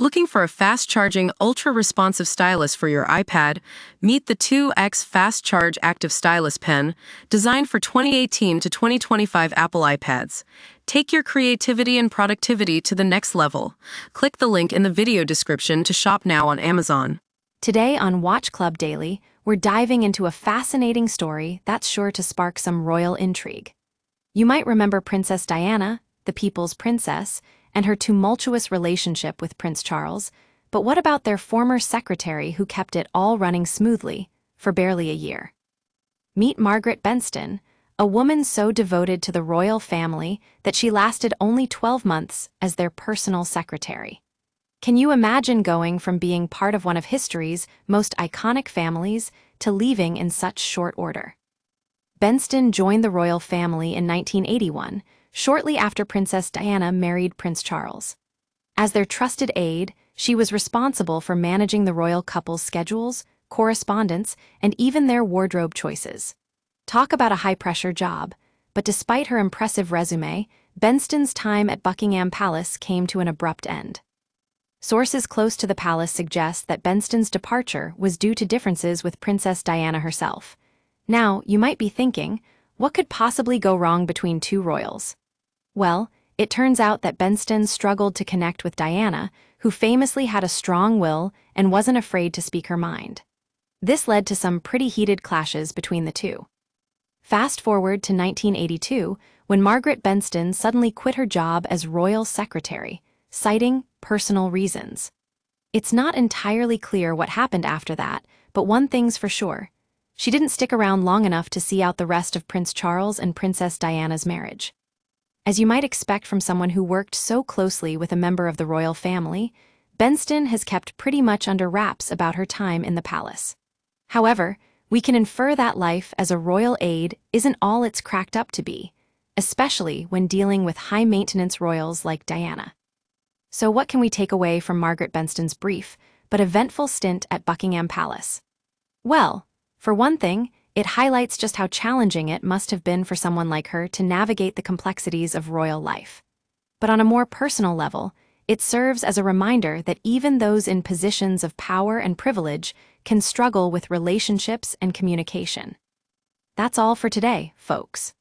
Looking for a fast-charging, ultra-responsive stylus for your iPad? Meet the 2X Fast Charge Active Stylus Pen, designed for 2018 to 2025 Apple iPads. Take your creativity and productivity to the next level. Click the link in the video description to shop now on Amazon. Today on Watch Club Daily, we're diving into a fascinating story that's sure to spark some royal intrigue. You might remember Princess Diana, the people's princess, and her tumultuous relationship with Prince Charles, but what about their former secretary who kept it all running smoothly for barely a year? Meet Margaret Benston, a woman so devoted to the royal family that she lasted only 12 months as their personal secretary. Can you imagine going from being part of one of history's most iconic families to leaving in such short order? Benston joined the royal family in 1981, shortly after Princess Diana married Prince Charles. As their trusted aide, she was responsible for managing the royal couple's schedules, correspondence, and even their wardrobe choices. Talk about a high-pressure job, but despite her impressive resume, Benston's time at Buckingham Palace came to an abrupt end. Sources close to the palace suggest that Benston's departure was due to differences with Princess Diana herself. Now, you might be thinking, what could possibly go wrong between two royals? Well, it turns out that Benston struggled to connect with Diana, who famously had a strong will and wasn't afraid to speak her mind. This led to some pretty heated clashes between the two. Fast forward to 1982, when Margaret Benston suddenly quit her job as royal secretary, citing personal reasons. It's not entirely clear what happened after that, but one thing's for sure. She didn't stick around long enough to see out the rest of Prince Charles and Princess Diana's marriage. As you might expect from someone who worked so closely with a member of the royal family, Benston has kept pretty much under wraps about her time in the palace. However, we can infer that life as a royal aide isn't all it's cracked up to be, especially when dealing with high-maintenance royals like Diana. So what can we take away from Margaret Benston's brief but eventful stint at Buckingham Palace? Well, for one thing, it highlights just how challenging it must have been for someone like her to navigate the complexities of royal life. But on a more personal level, it serves as a reminder that even those in positions of power and privilege can struggle with relationships and communication. That's all for today, folks.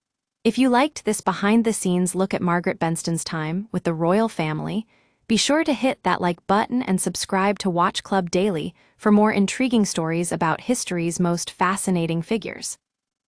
If you liked this behind-the-scenes look at Margaret Benston's time with the royal family, be sure to hit that like button and subscribe to Watch Club Daily for more intriguing stories about history's most fascinating figures.